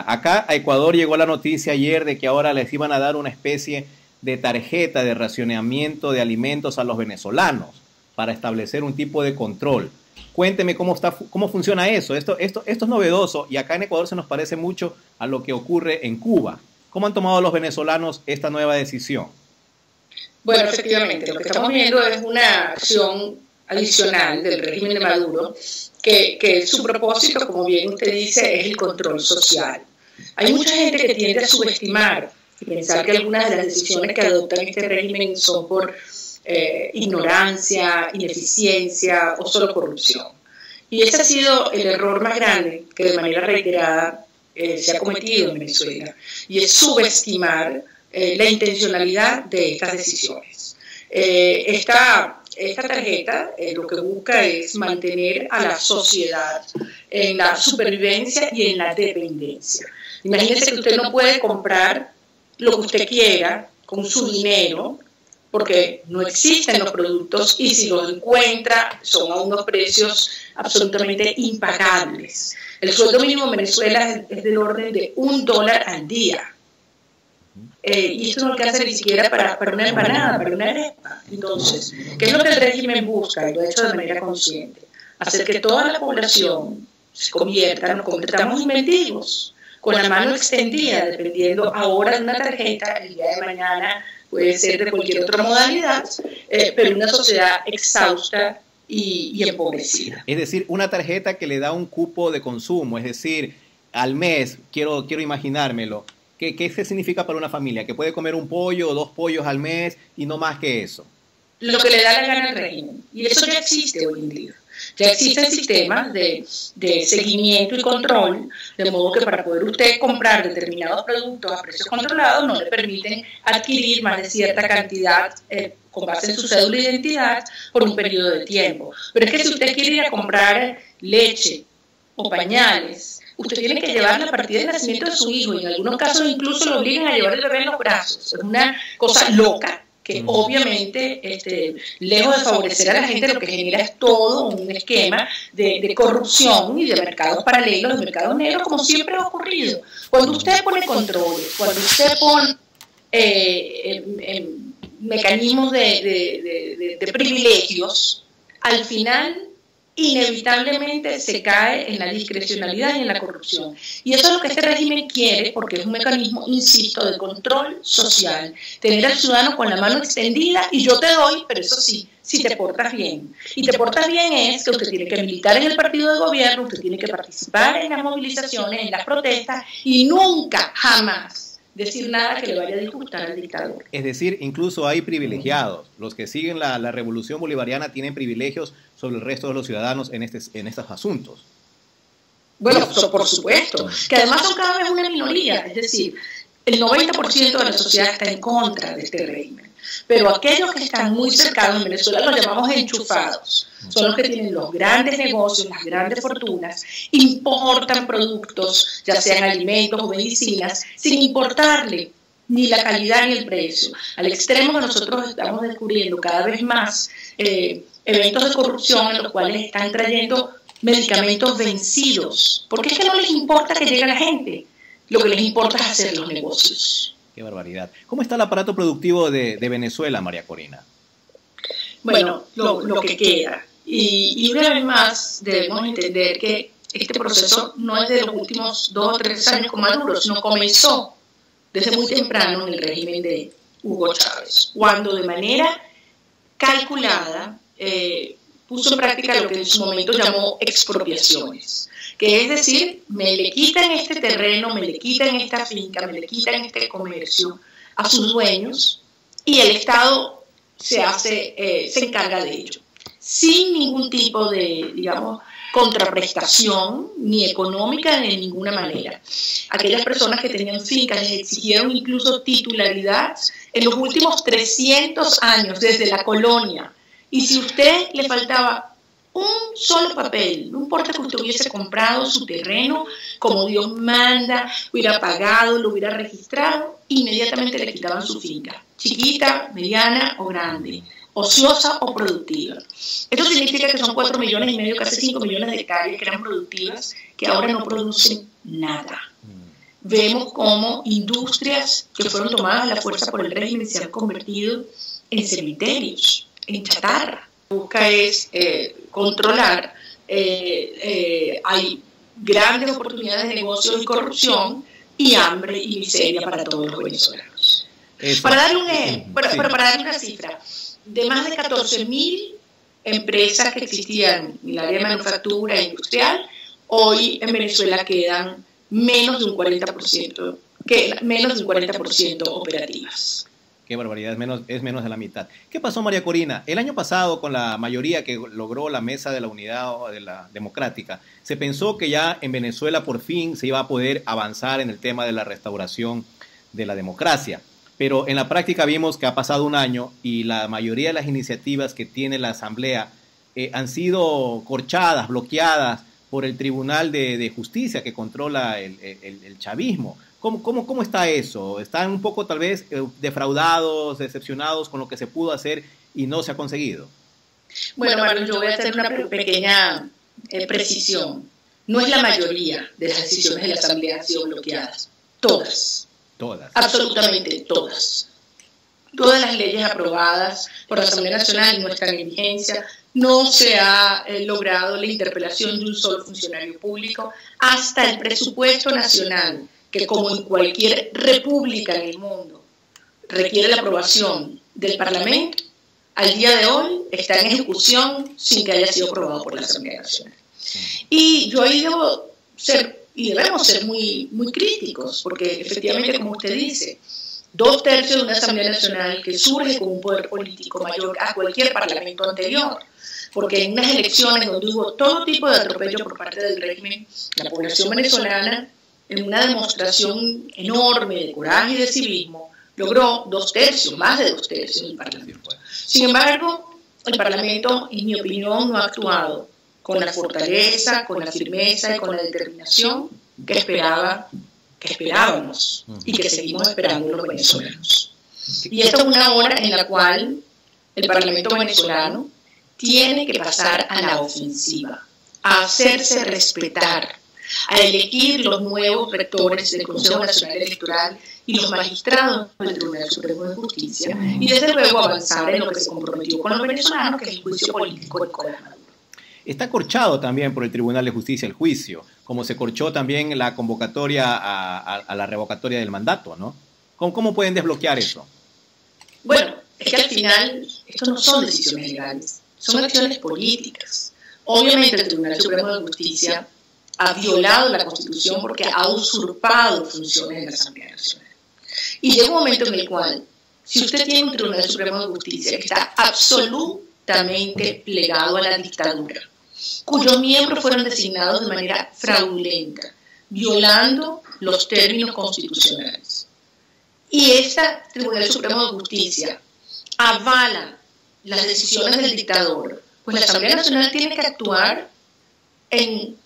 Acá a Ecuador llegó la noticia ayer de que ahora les iban a dar una especie de tarjeta de racionamiento de alimentos a los venezolanos para establecer un tipo de control. Cuénteme cómo funciona eso. Esto es novedoso y acá en Ecuador se nos parece mucho a lo que ocurre en Cuba. ¿Cómo han tomado los venezolanos esta nueva decisión? Bueno, efectivamente, lo que estamos viendo es una acción adicional del régimen de Maduro, que su propósito, como bien usted dice, es el control social. Hay mucha gente que tiende a subestimar y pensar que algunas de las decisiones que adoptan este régimen son por ignorancia, ineficiencia o solo corrupción. Y ese ha sido el error más grande que de manera reiterada se ha cometido en Venezuela, y es subestimar la intencionalidad de estas decisiones. Esta tarjeta lo que busca es mantener a la sociedad en la supervivencia y en la dependencia. Imagínese que usted no puede comprar lo que usted quiera con su dinero, porque no existen los productos, y si los encuentra son a unos precios absolutamente impagables. El sueldo mínimo en Venezuela es del orden de $1 al día. Y esto no alcanza ni siquiera para una empanada, para una arepa. Entonces, ¿qué es lo que el régimen busca? Y lo ha hecho de manera consciente: hacer que toda la población se convierta, nos convirtamos en mendigos, con la mano extendida, dependiendo ahora de una tarjeta, el día de mañana puede ser de cualquier otra modalidad, pero una sociedad exhausta y empobrecida. Es decir, una tarjeta que le da un cupo de consumo, es decir, al mes, quiero imaginármelo. ¿Qué significa para una familia? ¿Que puede comer un pollo o 2 pollos al mes y no más que eso? Lo que le da la gana al régimen. Y eso ya existe hoy en día. Ya existen sistemas de seguimiento y control, de modo que para poder usted comprar determinados productos a precios controlados no le permiten adquirir más de cierta cantidad con base en su cédula de identidad por un periodo de tiempo. Pero es que si usted quiere ir a comprar leche o pañales, usted tiene que llevar la partida de nacimiento de su hijo, y en algunos casos incluso lo obligan a llevar el bebé en los brazos. Es una cosa loca que obviamente, lejos de favorecer a la gente, lo que genera es todo un esquema de corrupción y de mercados paralelos, de mercados negros, como siempre ha ocurrido. Cuando usted pone controles, cuando usted pone mecanismos de privilegios, al final inevitablemente se cae en la discrecionalidad y en la corrupción. Y eso es lo que este régimen quiere, porque es un mecanismo, insisto, de control social. Tener al ciudadano con la mano extendida y yo te doy, pero eso sí, si te portas bien. Y te portas bien es que usted tiene que militar en el partido de gobierno, usted tiene que participar en las movilizaciones, en las protestas, y nunca, jamás decir nada que le vaya a disgustar al dictador. Es decir, incluso hay privilegiados. Los que siguen la revolución bolivariana tienen privilegios sobre el resto de los ciudadanos en estos asuntos. Bueno, por supuesto, que además son cada vez una minoría, es decir, el 90% de la sociedad está en contra de este régimen. Pero aquellos que están muy cercanos, en Venezuela los llamamos enchufados, son los que tienen los grandes negocios, las grandes fortunas, importan productos, ya sean alimentos o medicinas, sin importarle ni la calidad ni el precio, al extremo que nosotros estamos descubriendo cada vez más eventos de corrupción en los cuales están trayendo medicamentos vencidos, porque es que no les importa que llegue la gente, lo que les importa es hacer los negocios. Qué barbaridad. ¿Cómo está el aparato productivo de Venezuela, María Corina? Bueno, lo que queda. Y una vez más debemos entender que este proceso no es de los últimos 2 o 3 años con Maduro, sino comenzó desde muy temprano en el régimen de Hugo Chávez, cuando de manera calculada puso en práctica lo que en su momento llamó expropiaciones, que es decir, me le quitan este terreno, me le quitan esta finca, me le quitan este comercio a sus dueños, y el Estado se encarga de ello, sin ningún tipo de, digamos, contraprestación, ni económica, ni de ninguna manera. Aquellas personas que tenían fincas les exigieron incluso titularidad en los últimos 300 años, desde la colonia. Y si a usted le faltaba un solo papel, no importa que usted hubiese comprado su terreno como Dios manda, hubiera pagado, lo hubiera registrado, inmediatamente le quitaban su finca, chiquita, mediana o grande, ociosa o productiva. Esto significa que son 4,5 millones, casi 5 millones de hectáreas que eran productivas, que ahora no producen nada. vemos cómo industrias que fueron tomadas a la fuerza por el régimen se han convertido en cementerios, en chatarra. Lo que busca es controlar, hay grandes oportunidades de negocio y corrupción y hambre y miseria para todos los venezolanos. Para darle una cifra, de más de 14.000 empresas que existían en el área de manufactura e industrial, hoy en Venezuela quedan menos de un 40% operativas. Qué barbaridad, es menos de la mitad. ¿Qué pasó, María Corina? El año pasado, con la mayoría que logró la Mesa de la Unidad de la Democrática, se pensó que ya en Venezuela por fin se iba a poder avanzar en el tema de la restauración de la democracia. Pero en la práctica vimos que ha pasado un año y la mayoría de las iniciativas que tiene la Asamblea han sido corchadas, bloqueadas por el Tribunal de Justicia que controla el chavismo. ¿Cómo está eso? ¿Están un poco tal vez defraudados, decepcionados con lo que se pudo hacer y no se ha conseguido? Bueno, Marlon, yo voy a hacer una pequeña precisión. No es la mayoría de las decisiones de la Asamblea han sido bloqueadas. Todas. Todas. Absolutamente todas. Todas las leyes aprobadas por la Asamblea Nacional no están en vigencia. No se ha logrado la interpelación de un solo funcionario público. Hasta el presupuesto nacional, que como en cualquier república en el mundo requiere la aprobación del Parlamento, al día de hoy está en ejecución sin que haya sido aprobado por la Asamblea Nacional. Y yo ahí debo ser, y debemos ser muy, muy críticos, porque efectivamente, como usted dice, 2/3 de una Asamblea Nacional que surge con un poder político mayor a cualquier parlamento anterior, porque en unas elecciones donde hubo todo tipo de atropello por parte del régimen, la población venezolana, en una demostración enorme de coraje y de civismo, logró 2/3, más de 2/3 del Parlamento. Sin embargo, el Parlamento, en mi opinión, no ha actuado con la fortaleza, con la firmeza y con la determinación que esperábamos y que seguimos esperando los venezolanos. Y esta es una hora en la cual el Parlamento venezolano tiene que pasar a la ofensiva, a hacerse respetar, a elegir los nuevos rectores del Consejo Nacional Electoral y los magistrados del Tribunal Supremo de Justicia, y desde luego avanzar en lo que se comprometió con los venezolanos, que es el juicio político de Nicolás Maduro. Está corchado también por el Tribunal de Justicia el juicio, como se corchó también la convocatoria a la revocatoria del mandato, ¿no? ¿Cómo pueden desbloquear eso? Bueno, es que al final esto no son decisiones legales, son acciones políticas. Obviamente el Tribunal Supremo de Justicia ha violado la Constitución porque ha usurpado funciones de la Asamblea Nacional. Y llega un momento en el cual, si usted tiene un Tribunal Supremo de Justicia que está absolutamente plegado a la dictadura, cuyos miembros fueron designados de manera fraudulenta, violando los términos constitucionales, y este Tribunal Supremo de Justicia avala las decisiones del dictador, pues la Asamblea Nacional tiene que actuar en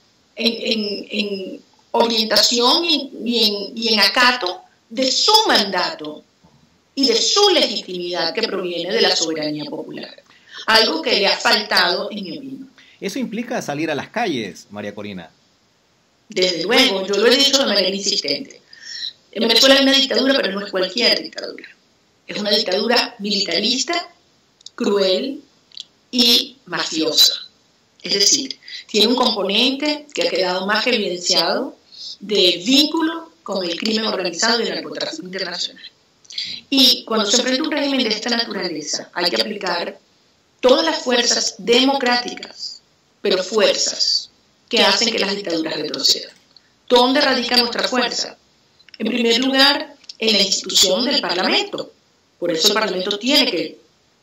orientación y en acato de su mandato y de su legitimidad que proviene de la soberanía popular. Algo que le ha faltado, en mi opinión. ¿Eso implica salir a las calles, María Corina? Desde luego, yo lo he dicho de manera insistente. En Venezuela hay una dictadura, pero no es cualquier dictadura. Es una dictadura militarista, cruel y mafiosa. Es decir, tiene un componente que ha quedado más que evidenciado de vínculo con el crimen organizado y el narcotráfico internacional. Y cuando se enfrenta un régimen de esta naturaleza, hay que aplicar todas las fuerzas democráticas, pero fuerzas que hacen que las dictaduras retrocedan. ¿Dónde radica nuestra fuerza? En primer lugar, en la institución del Parlamento. Por eso el Parlamento tiene que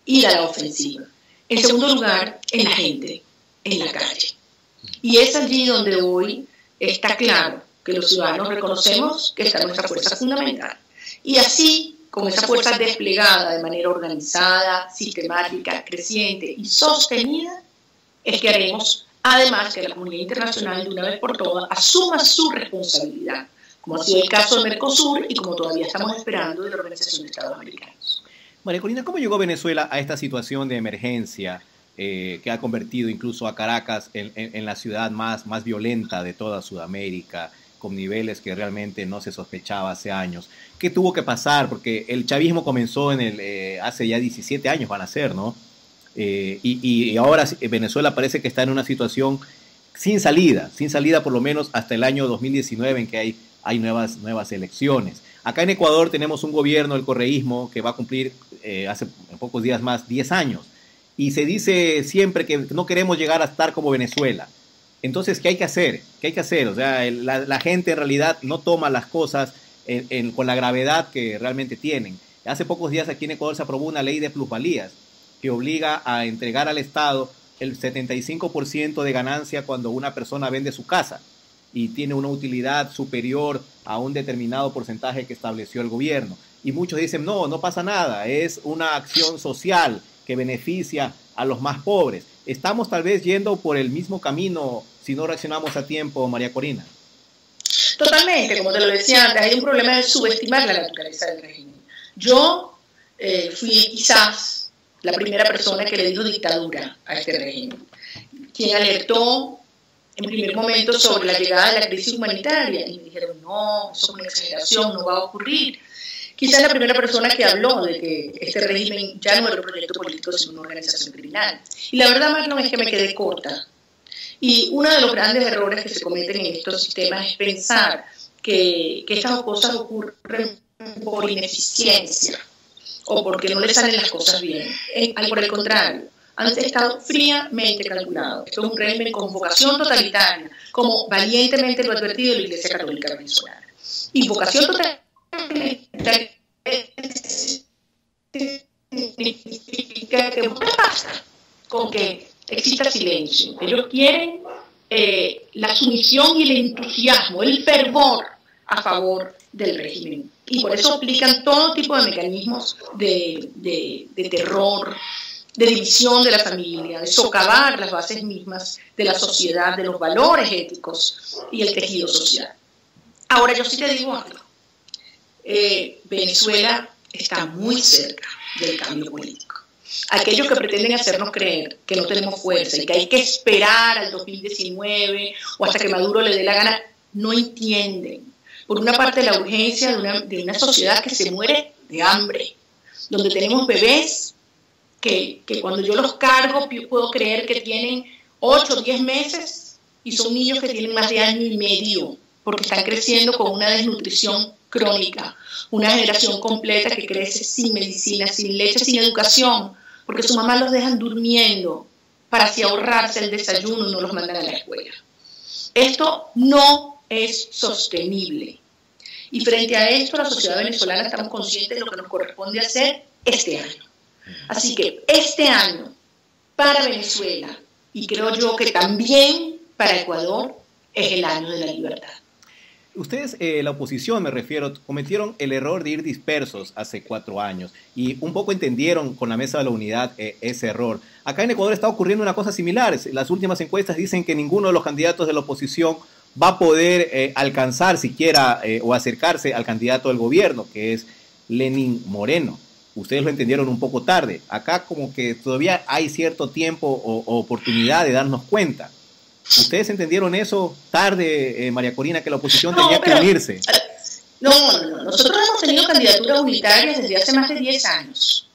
ir a la ofensiva. En segundo lugar, en la gente, en la calle. Y es allí donde hoy está claro que los ciudadanos reconocemos que está nuestra fuerza fundamental. Y así, con esa fuerza desplegada de manera organizada, sistemática, creciente y sostenida, es que haremos, además, que la comunidad internacional de una vez por todas asuma su responsabilidad, como ha sido el caso de Mercosur y como todavía estamos esperando de la Organización de Estados Americanos. María Corina, ¿cómo llegó Venezuela a esta situación de emergencia que ha convertido incluso a Caracas en la ciudad más violenta de toda Sudamérica, con niveles que realmente no se sospechaba hace años. ¿Qué tuvo que pasar? Porque el chavismo comenzó hace ya 17 años, van a ser, ¿no? Y ahora Venezuela parece que está en una situación sin salida por lo menos hasta el año 2019 en que hay nuevas elecciones. Acá en Ecuador tenemos un gobierno, el correísmo, que va a cumplir hace pocos días más 10 años. Y se dice siempre que no queremos llegar a estar como Venezuela. Entonces, ¿qué hay que hacer? ¿Qué hay que hacer? O sea, la gente en realidad no toma las cosas con la gravedad que realmente tienen. Hace pocos días aquí en Ecuador se aprobó una ley de plusvalías que obliga a entregar al Estado el 75% de ganancia cuando una persona vende su casa y tiene una utilidad superior a un determinado porcentaje que estableció el gobierno. Y muchos dicen, no pasa nada, es una acción social que beneficia a los más pobres. Estamos tal vez yendo por el mismo camino si no reaccionamos a tiempo, María Corina. Totalmente, como te lo decía antes, hay un problema de subestimar la naturaleza del régimen. Yo fui quizás la primera persona que le dijo dictadura a este régimen, quien alertó en primer momento sobre la llegada de la crisis humanitaria y me dijeron, no, eso es una exageración, no va a ocurrir. Quizás la primera persona que habló de que este régimen ya no era un proyecto político, sino una organización criminal. Y la verdad, Marlon, es que me quedé corta. Y uno de los grandes errores que se cometen en estos sistemas es pensar que estas cosas ocurren por ineficiencia o porque no le salen las cosas bien. Por el contrario, han estado fríamente calculados. Esto es un régimen con vocación totalitaria, como valientemente lo ha advertido la Iglesia Católica Venezolana. Y vocación totalitaria significa que ¿qué pasa con que exista silencio? Ellos quieren la sumisión y el entusiasmo, el fervor a favor del régimen. Y por eso aplican todo tipo de mecanismos de terror, de división de la familia, de socavar las bases mismas de la sociedad, de los valores éticos y el tejido social. Ahora, yo sí te digo algo. Venezuela está muy cerca del cambio político. Aquellos que pretenden hacernos creer que no tenemos fuerza y que hay que esperar al 2019 o hasta que Maduro le dé la gana, no entienden. Por una parte, la urgencia de una sociedad que se muere de hambre, donde tenemos bebés que cuando yo los cargo puedo creer que tienen 8 o 10 meses y son niños que tienen más de año y medio porque están creciendo con una desnutrición crónica, una generación completa que crece sin medicina, sin leche, sin educación, porque su mamá los dejan durmiendo para así ahorrarse el desayuno y no los mandan a la escuela. Esto no es sostenible. Y frente a esto, la sociedad venezolana estamos conscientes de lo que nos corresponde hacer este año. Así que este año, para Venezuela, y creo yo que también para Ecuador, es el año de la libertad. Ustedes, la oposición me refiero, cometieron el error de ir dispersos hace 4 años y un poco entendieron con la Mesa de la Unidad ese error. Acá en Ecuador está ocurriendo una cosa similar. Las últimas encuestas dicen que ninguno de los candidatos de la oposición va a poder alcanzar siquiera o acercarse al candidato del gobierno, que es Lenín Moreno. Ustedes lo entendieron un poco tarde. Acá como que todavía hay cierto tiempo o oportunidad de darnos cuenta. ¿Ustedes entendieron eso tarde, María Corina, que la oposición tenía que unirse? No. Nosotros hemos tenido candidaturas unitarias desde hace más de 10 años.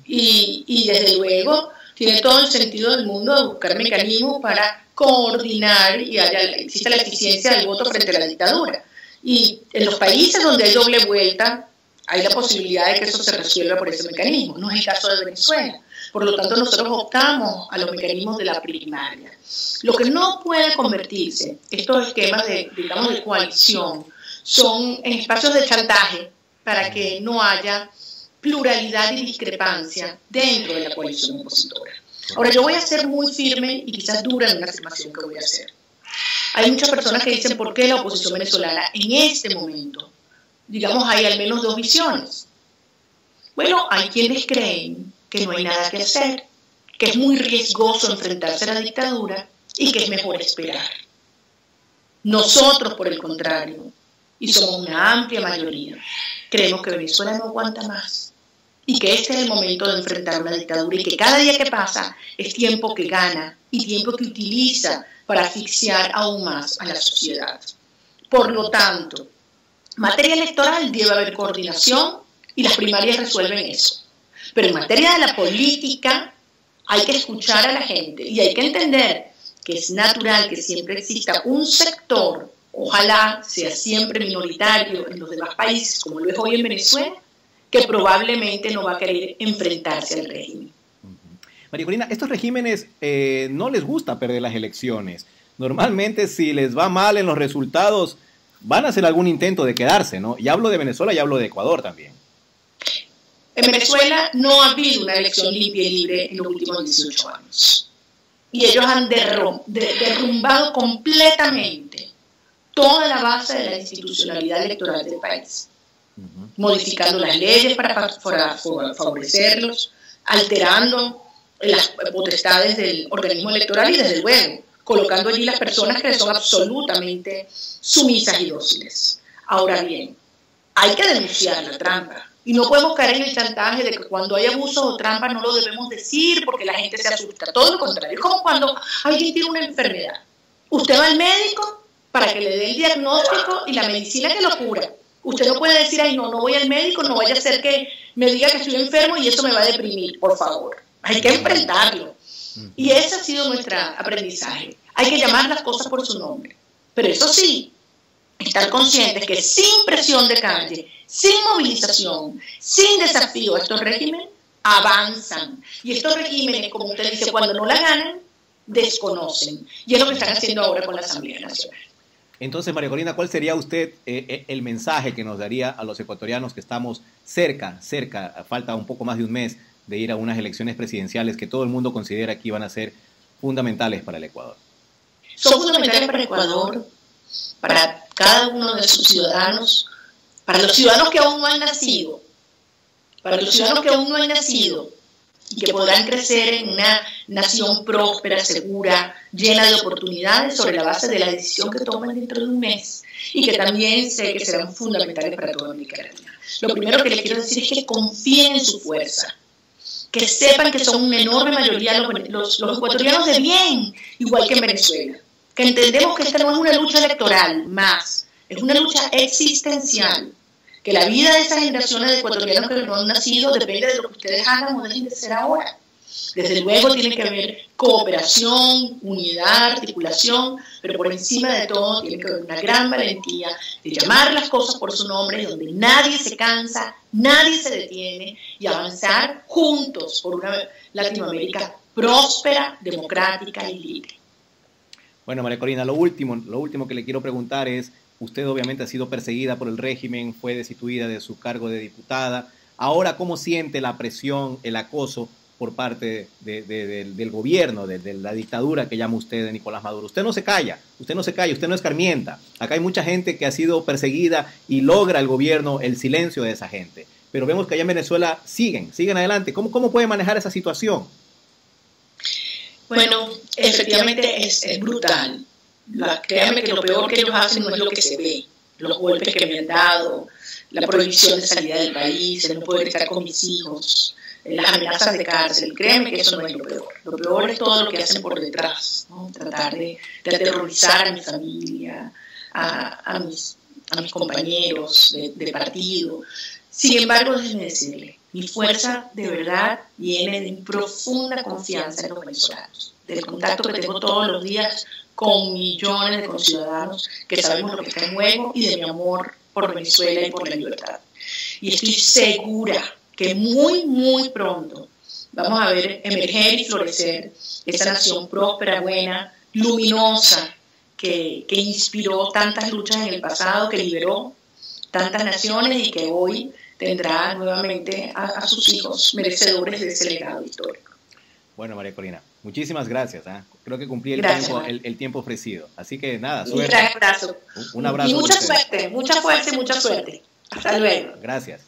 Y desde luego tiene todo el sentido del mundo de buscar mecanismos para coordinar y exista la eficiencia del voto frente a la dictadura. Y en los países donde hay doble vuelta, hay la posibilidad de que eso se resuelva por ese mecanismo. No es el caso de Venezuela. Por lo tanto, nosotros optamos a los mecanismos de la primaria. Lo que no puede convertirse, estos esquemas de coalición, son en espacios de chantaje para que no haya pluralidad y discrepancia dentro de la coalición opositora. Ahora, yo voy a ser muy firme y quizás dura en una afirmación que voy a hacer. Hay muchas personas que dicen por qué la oposición venezolana en este momento, digamos, hay al menos 2 visiones. Bueno, hay quienes creen que no hay nada que hacer, que es muy riesgoso enfrentarse a la dictadura y que es mejor esperar. Nosotros, por el contrario, y somos una amplia mayoría, creemos que Venezuela no aguanta más y que este es el momento de enfrentar una dictadura y que cada día que pasa es tiempo que gana y tiempo que utiliza para asfixiar aún más a la sociedad. Por lo tanto, materia electoral debe haber coordinación y las primarias resuelven eso. Pero en materia de la política hay que escuchar a la gente y hay que entender que es natural que siempre exista un sector, ojalá sea siempre minoritario en los demás países, como lo es hoy en Venezuela, que probablemente no va a querer enfrentarse al régimen. María Corina, estos regímenes no les gusta perder las elecciones. Normalmente, si les va mal en los resultados, van a hacer algún intento de quedarse, ¿no? Y hablo de Venezuela y hablo de Ecuador también. En Venezuela no ha habido una elección limpia y libre en los últimos 18 años. Y ellos han derrumbado completamente toda la base de la institucionalidad electoral del país, modificando las leyes para favorecerlos, alterando las potestades del organismo electoral y, desde luego, colocando allí las personas que son absolutamente sumisas y dóciles. Ahora bien, hay que denunciar la trampa. Y no podemos caer en el chantaje de que cuando hay abusos o trampas no lo debemos decir porque la gente se asusta. Todo lo contrario. Es como cuando alguien tiene una enfermedad. Usted va al médico para que le dé el diagnóstico y la medicina que lo cura. Usted no puede decir, ay, no voy al médico, no vaya a ser que me diga que estoy enfermo y eso me va a deprimir. Por favor, hay que enfrentarlo. Y ese ha sido nuestro aprendizaje. Hay que llamar las cosas por su nombre. Pero eso sí, estar conscientes que sin presión de calle, sin movilización, sin desafío a estos regímenes, avanzan. Y estos regímenes, como usted dice, cuando no la ganan, desconocen. Y es lo que están haciendo ahora con la Asamblea Nacional. Entonces, María Corina, ¿cuál sería usted el mensaje que nos daría a los ecuatorianos que estamos cerca, falta un poco más de un mes de ir a unas elecciones presidenciales que todo el mundo considera que iban a ser fundamentales para el Ecuador? Son fundamentales para el Ecuador, para cada uno de sus ciudadanos, para los ciudadanos que aún no han nacido, y que podrán crecer en una nación próspera, segura, llena de oportunidades sobre la base de la decisión que tomen dentro de un mes y que también sé que serán fundamentales para toda América Latina. Lo primero que les quiero decir es que confíen en su fuerza, que sepan que son una enorme mayoría los ecuatorianos de bien, igual que en Venezuela, que entendemos que esta no es una lucha electoral más, es una lucha existencial, que la vida de esas generaciones de ecuatorianos que no han nacido depende de lo que ustedes hagan o dejen de ser ahora. Desde luego tiene que haber cooperación, unidad, articulación, pero por encima de todo tiene que haber una gran valentía de llamar las cosas por su nombre, donde nadie se cansa, nadie se detiene, y avanzar juntos por una Latinoamérica próspera, democrática y libre. Bueno, María Corina, lo último que le quiero preguntar es, usted obviamente ha sido perseguida por el régimen, fue destituida de su cargo de diputada. Ahora, ¿cómo siente la presión, el acoso por parte del gobierno, de la dictadura que llama usted de Nicolás Maduro? Usted no se calla, usted no escarmienta. Acá hay mucha gente que ha sido perseguida y logra el gobierno el silencio de esa gente. Pero vemos que allá en Venezuela siguen adelante. ¿Cómo puede manejar esa situación? Bueno, efectivamente es brutal. Créanme que lo peor que ellos hacen no es lo que se ve. Los golpes que me han dado, la prohibición de salida del país, el no poder estar con mis hijos, las amenazas de cárcel. Créanme que eso no es lo peor. Lo peor es todo lo que hacen por detrás, ¿no? Tratar de aterrorizar a mi familia, a mis compañeros de partido. Sin embargo, déjenme decirle, mi fuerza de verdad viene de profunda confianza en los venezolanos, del contacto que tengo todos los días con millones de conciudadanos que sabemos lo que está en juego y de mi amor por Venezuela y por la libertad. Y estoy segura que muy, muy pronto vamos a ver emerger y florecer esa nación próspera, buena, luminosa, que inspiró tantas luchas en el pasado, que liberó tantas naciones y que hoy tendrá nuevamente a sus hijos merecedores de ese legado histórico. Bueno, María Corina, muchísimas gracias. Creo que cumplí el tiempo ofrecido. Así que nada, suerte. Un gran abrazo. Un abrazo. Y mucha suerte, mucha fuerza y mucha suerte. Hasta luego. Gracias.